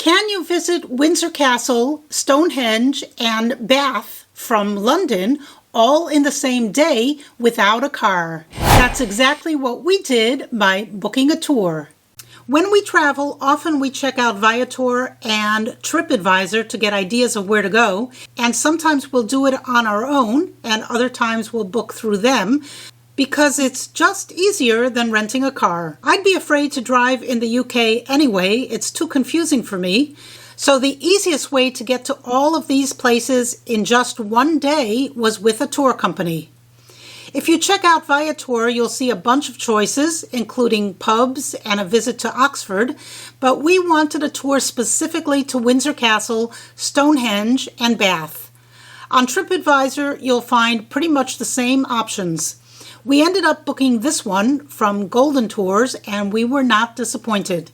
Can you visit Windsor Castle, Stonehenge, and Bath from London all in the same day without a car? That's exactly what we did by booking a tour. When we travel, often we check out Viator and TripAdvisor to get ideas of where to go, and sometimes we'll do it on our own, and other times we'll book through them, because it's just easier than renting a car. I'd be afraid to drive in the UK anyway, it's too confusing for me. So the easiest way to get to all of these places in just one day was with a tour company. If you check out Viator, you'll see a bunch of choices, including pubs and a visit to Oxford, but we wanted a tour specifically to Windsor Castle, Stonehenge, and Bath. On TripAdvisor, you'll find pretty much the same options. We ended up booking this one from Golden Tours, and we were not disappointed.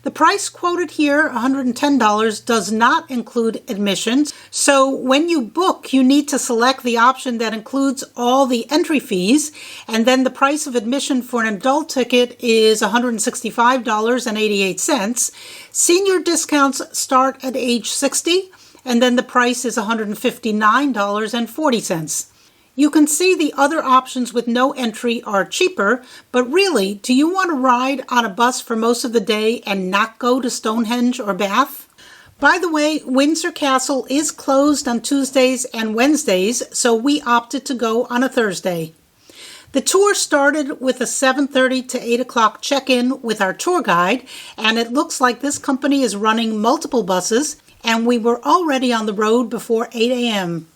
The price quoted here, $110, does not include admissions, so when you book, you need to select the option that includes all the entry fees, and then the price of admission for an adult ticket is $165.88. Senior discounts start at age 60, and then the price is $159.40. You can see the other options with no entry are cheaper, but really, do you want to ride on a bus for most of the day and not go to Stonehenge or Bath? By the way, Windsor Castle is closed on Tuesdays and Wednesdays, so we opted to go on a Thursday. The tour started with a 7:30 to 8 o'clock check-in with our tour guide, and it looks like this company is running multiple buses, and we were already on the road before 8 a.m.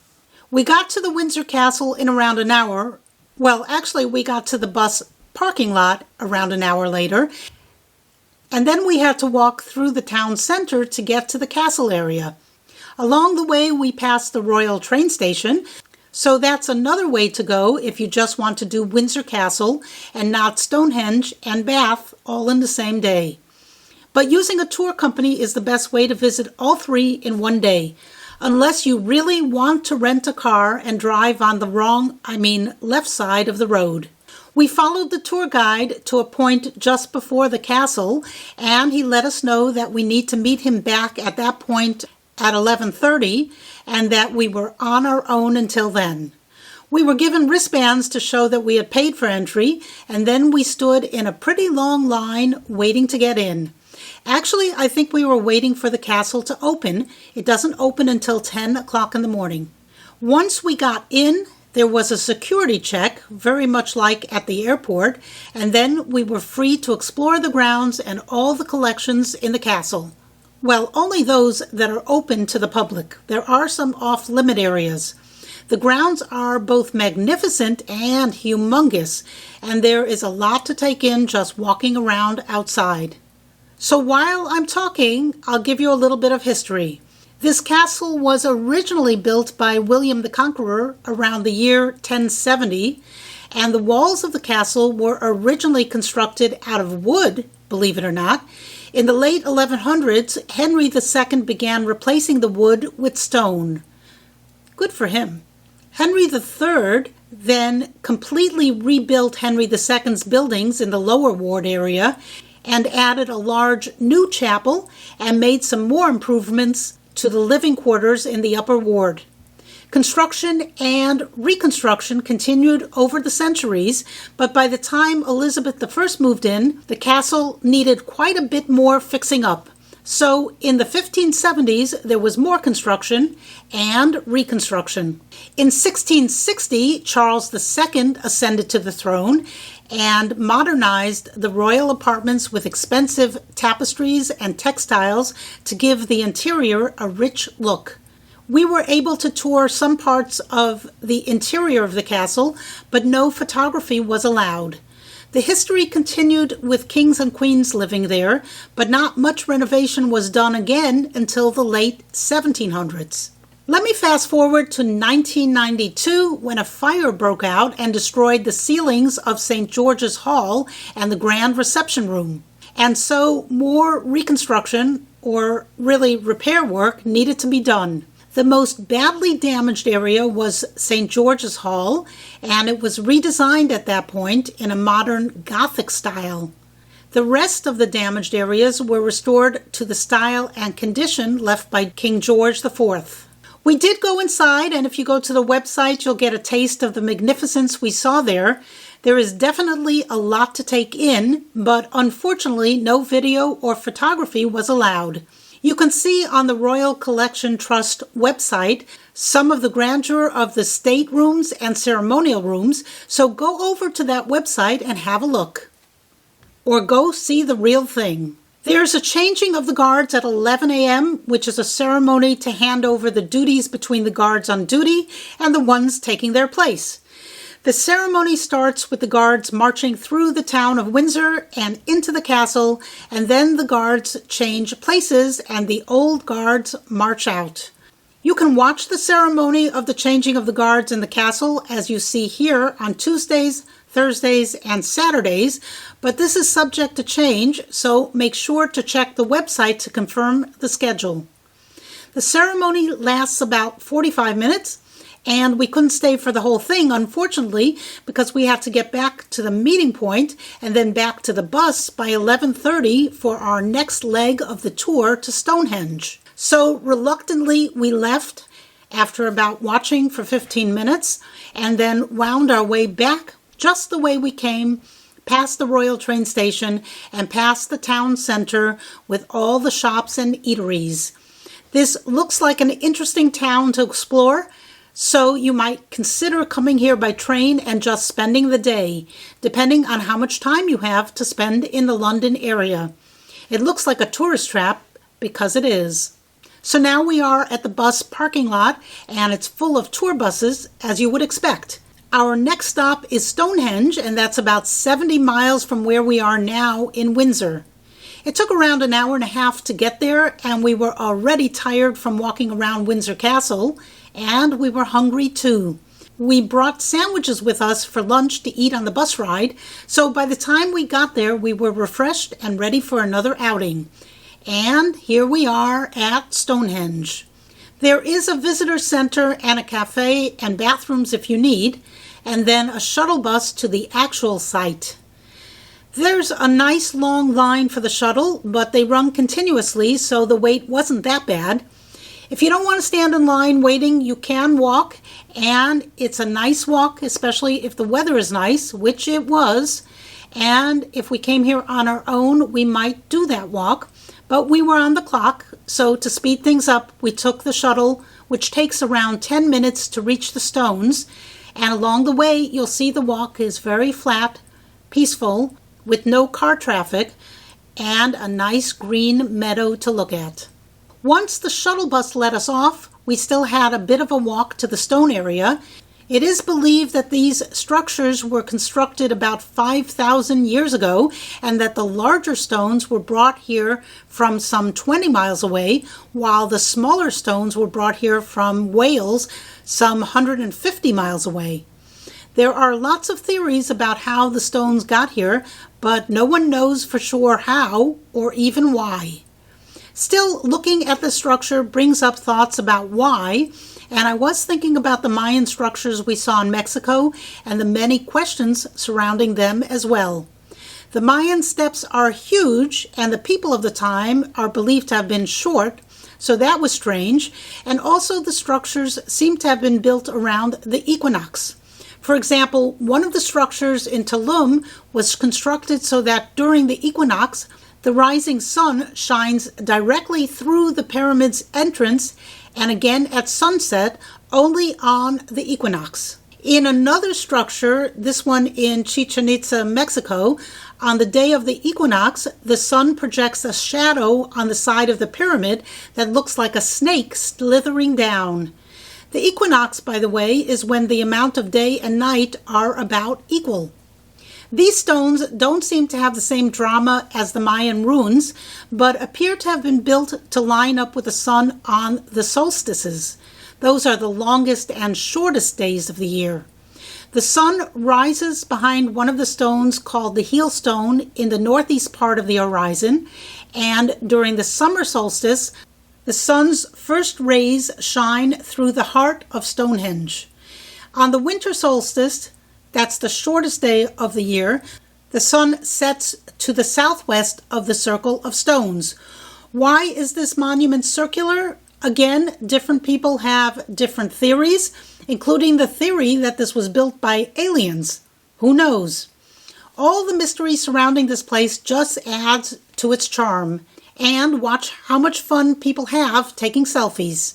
We got to the Windsor Castle in around an hour. Well, actually, we got to the bus parking lot around an hour later, and then we had to walk through the town center to get to the castle area. Along the way, we passed the Royal train station, so that's another way to go if you just want to do Windsor Castle and not Stonehenge and Bath all in the same day. But using a tour company is the best way to visit all three in one day, unless you really want to rent a car and drive on the left side of the road. We followed the tour guide to a point just before the castle, and he let us know that we need to meet him back at that point at 11:30, and that we were on our own until then. We were given wristbands to show that we had paid for entry, and then we stood in a pretty long line waiting to get in. Actually, I think we were waiting for the castle to open. It doesn't open until 10 o'clock in the morning. Once we got in, there was a security check, very much like at the airport, and then we were free to explore the grounds and all the collections in the castle. Well, only those that are open to the public. There are some off-limit areas. The grounds are both magnificent and humongous, and there is a lot to take in just walking around outside. So while I'm talking, I'll give you a little bit of history. This castle was originally built by William the Conqueror around the year 1070, and the walls of the castle were originally constructed out of wood, believe it or not. In the late 1100s, Henry II began replacing the wood with stone. Good for him. Henry III then completely rebuilt Henry II's buildings in the lower ward area and added a large new chapel and made some more improvements to the living quarters in the upper ward. Construction and reconstruction continued over the centuries, but by the time Elizabeth I moved in, the castle needed quite a bit more fixing up. So in the 1570s, there was more construction and reconstruction. In 1660, Charles II ascended to the throne and modernized the royal apartments with expensive tapestries and textiles to give the interior a rich look. We were able to tour some parts of the interior of the castle, but no photography was allowed. The history continued with kings and queens living there, but not much renovation was done again until the late 1700s. Let me fast forward to 1992 when a fire broke out and destroyed the ceilings of St. George's Hall and the grand reception room. And so more reconstruction, or really repair work, needed to be done. The most badly damaged area was St. George's Hall, and it was redesigned at that point in a modern Gothic style. The rest of the damaged areas were restored to the style and condition left by King George IV. We did go inside, and if you go to the website, you'll get a taste of the magnificence we saw there. There is definitely a lot to take in, but unfortunately, no video or photography was allowed. You can see on the Royal Collection Trust website some of the grandeur of the state rooms and ceremonial rooms, so go over to that website and have a look. Or go see the real thing. There's a changing of the guards at 11 a.m., which is a ceremony to hand over the duties between the guards on duty and the ones taking their place. The ceremony starts with the guards marching through the town of Windsor and into the castle, and then the guards change places and the old guards march out. You can watch the ceremony of the changing of the guards in the castle, as you see here, on Tuesdays, Thursdays, and Saturdays, but this is subject to change, so make sure to check the website to confirm the schedule. The ceremony lasts about 45 minutes, and we couldn't stay for the whole thing, unfortunately, because we had to get back to the meeting point and then back to the bus by 11:30 for our next leg of the tour to Stonehenge. So reluctantly, we left after about watching for 15 minutes and then wound our way back just the way we came, past the Royal train station and past the town center with all the shops and eateries. This looks like an interesting town to explore, so you might consider coming here by train and just spending the day, depending on how much time you have to spend in the London area. It looks like a tourist trap because it is. So now we are at the bus parking lot, and it's full of tour buses, as you would expect. Our next stop is Stonehenge, and that's about 70 miles from where we are now in Windsor. It took around an hour and a half to get there, and we were already tired from walking around Windsor Castle, and we were hungry too. We brought sandwiches with us for lunch to eat on the bus ride, so by the time we got there, we were refreshed and ready for another outing. And here we are at Stonehenge. There is a visitor center and a cafe and bathrooms if you need, and then a shuttle bus to the actual site. There's a nice long line for the shuttle, but they run continuously, so the wait wasn't that bad. If you don't want to stand in line waiting, you can walk, and it's a nice walk, especially if the weather is nice, which it was. And if we came here on our own, we might do that walk, but we were on the clock, so to speed things up, we took the shuttle, which takes around 10 minutes to reach the stones, and along the way, you'll see the walk is very flat, peaceful, with no car traffic, and a nice green meadow to look at. Once the shuttle bus let us off, we still had a bit of a walk to the stone area. It is believed that these structures were constructed about 5,000 years ago, and that the larger stones were brought here from some 20 miles away, while the smaller stones were brought here from Wales, some 150 miles away. There are lots of theories about how the stones got here, but no one knows for sure how or even why. Still, looking at the structure brings up thoughts about why, and I was thinking about the Mayan structures we saw in Mexico and the many questions surrounding them as well. The Mayan steps are huge, and the people of the time are believed to have been short, so that was strange, and also the structures seem to have been built around the equinox. For example, one of the structures in Tulum was constructed so that during the equinox, the rising sun shines directly through the pyramid's entrance, and again at sunset, only on the equinox. In another structure, this one in Chichen Itza, Mexico, on the day of the equinox, the sun projects a shadow on the side of the pyramid that looks like a snake slithering down. The equinox, by the way, is when the amount of day and night are about equal. These stones don't seem to have the same drama as the Mayan ruins, but appear to have been built to line up with the sun on the solstices. Those are the longest and shortest days of the year. The sun rises behind one of the stones called the heel stone in the northeast part of the horizon, and during the summer solstice, the sun's first rays shine through the heart of Stonehenge. On the winter solstice, that's the shortest day of the year, The sun sets to the southwest of the circle of stones. Why is this monument circular? Again, different people have different theories, including the theory that this was built by aliens. Who knows? All the mystery surrounding this place just adds to its charm. And watch how much fun people have taking selfies.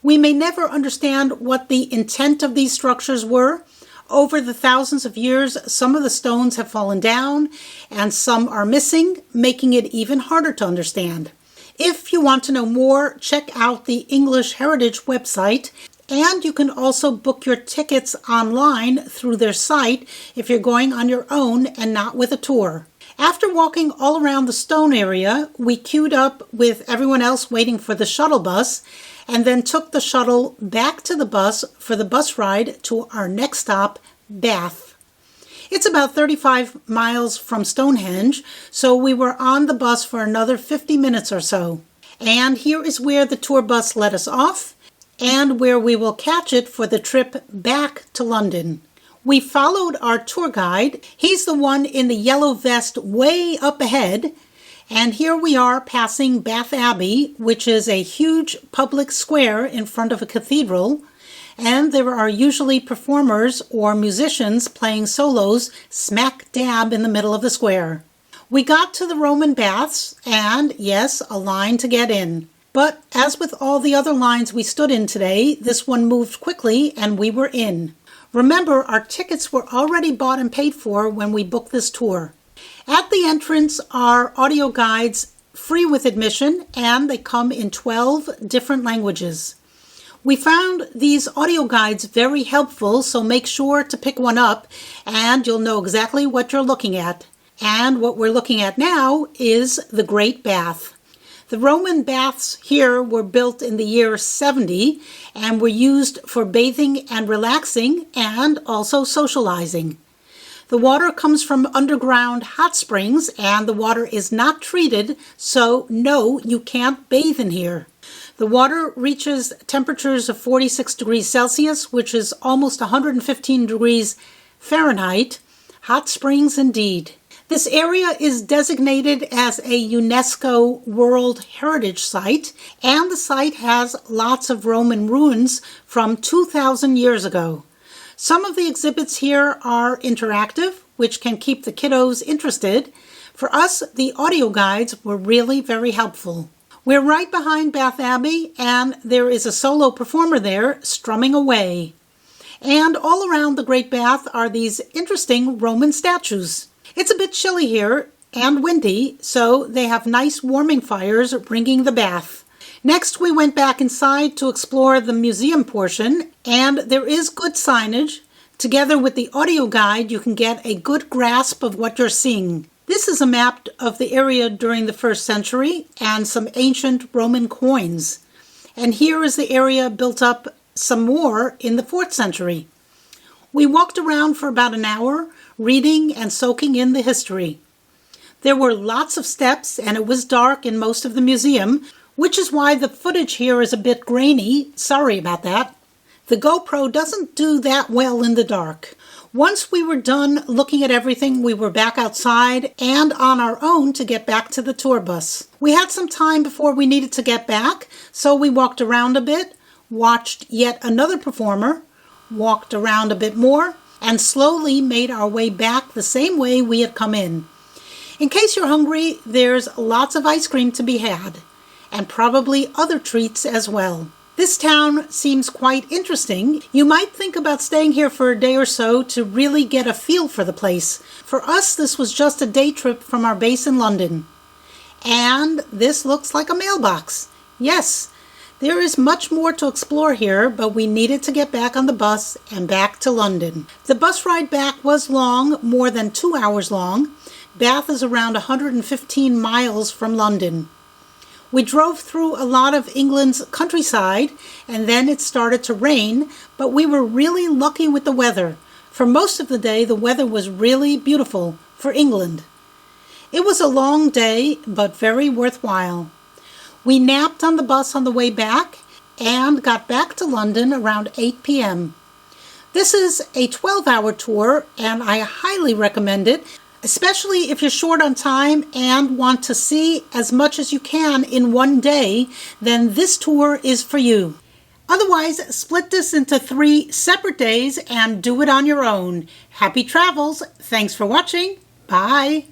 We may never understand what the intent of these structures were. Over the thousands of years, some of the stones have fallen down and some are missing, making it even harder to understand. If you want to know more, check out the English Heritage website, and you can also book your tickets online through their site if you're going on your own and not with a tour. After walking all around the stone area, we queued up with everyone else waiting for the shuttle bus, and then took the shuttle back to the bus for the bus ride to our next stop, Bath. It's about 35 miles from Stonehenge, so we were on the bus for another 50 minutes or so. And here is where the tour bus let us off, and where we will catch it for the trip back to London. We followed our tour guide. He's the one in the yellow vest way up ahead. And here we are passing Bath Abbey, which is a huge public square in front of a cathedral. And there are usually performers or musicians playing solos smack dab in the middle of the square. We got to the Roman baths and, yes, a line to get in. But as with all the other lines we stood in today, this one moved quickly and we were in. Remember, our tickets were already bought and paid for when we booked this tour. At the entrance are audio guides free with admission, and they come in 12 different languages. We found these audio guides very helpful, so make sure to pick one up and you'll know exactly what you're looking at. And what we're looking at now is the Great Bath. The Roman baths here were built in the year 70 and were used for bathing and relaxing and also socializing. The water comes from underground hot springs and the water is not treated, so no, you can't bathe in here. The water reaches temperatures of 46 degrees Celsius, which is almost 115 degrees Fahrenheit. Hot springs indeed. This area is designated as a UNESCO World Heritage Site, and the site has lots of Roman ruins from 2,000 years ago. Some of the exhibits here are interactive, which can keep the kiddos interested. For us, the audio guides were really very helpful. We're right behind Bath Abbey, and there is a solo performer there strumming away. And all around the Great Bath are these interesting Roman statues. It's a bit chilly here and windy, so they have nice warming fires bringing the bath. Next, we went back inside to explore the museum portion, and there is good signage. Together with the audio guide, you can get a good grasp of what you're seeing. This is a map of the area during the 1st century and some ancient Roman coins. And here is the area built up some more in the 4th century. We walked around for about an hour, reading and soaking in the history. There were lots of steps and it was dark in most of the museum, which is why the footage here is a bit grainy. Sorry about that. The GoPro doesn't do that well in the dark. Once we were done looking at everything, we were back outside and on our own to get back to the tour bus. We had some time before we needed to get back, so we walked around a bit, watched yet another performer, walked around a bit more, and slowly made our way back the same way we had come in. In case you're hungry, there's lots of ice cream to be had, and probably other treats as well. This town seems quite interesting. You might think about staying here for a day or so to really get a feel for the place. For us, this was just a day trip from our base in London. And this looks like a mailbox. Yes, there is much more to explore here, but we needed to get back on the bus and back to London. The bus ride back was long, more than 2 hours long. Bath is around 115 miles from London. We drove through a lot of England's countryside, and then it started to rain, but we were really lucky with the weather. For most of the day, the weather was really beautiful for England. It was a long day, but very worthwhile. We napped on the bus on the way back and got back to London around 8 p.m. This is a 12-hour tour, and I highly recommend it. Especially if you're short on time and want to see as much as you can in one day, then this tour is for you. Otherwise, split this into 3 separate days and do it on your own. Happy travels. Thanks for watching. Bye.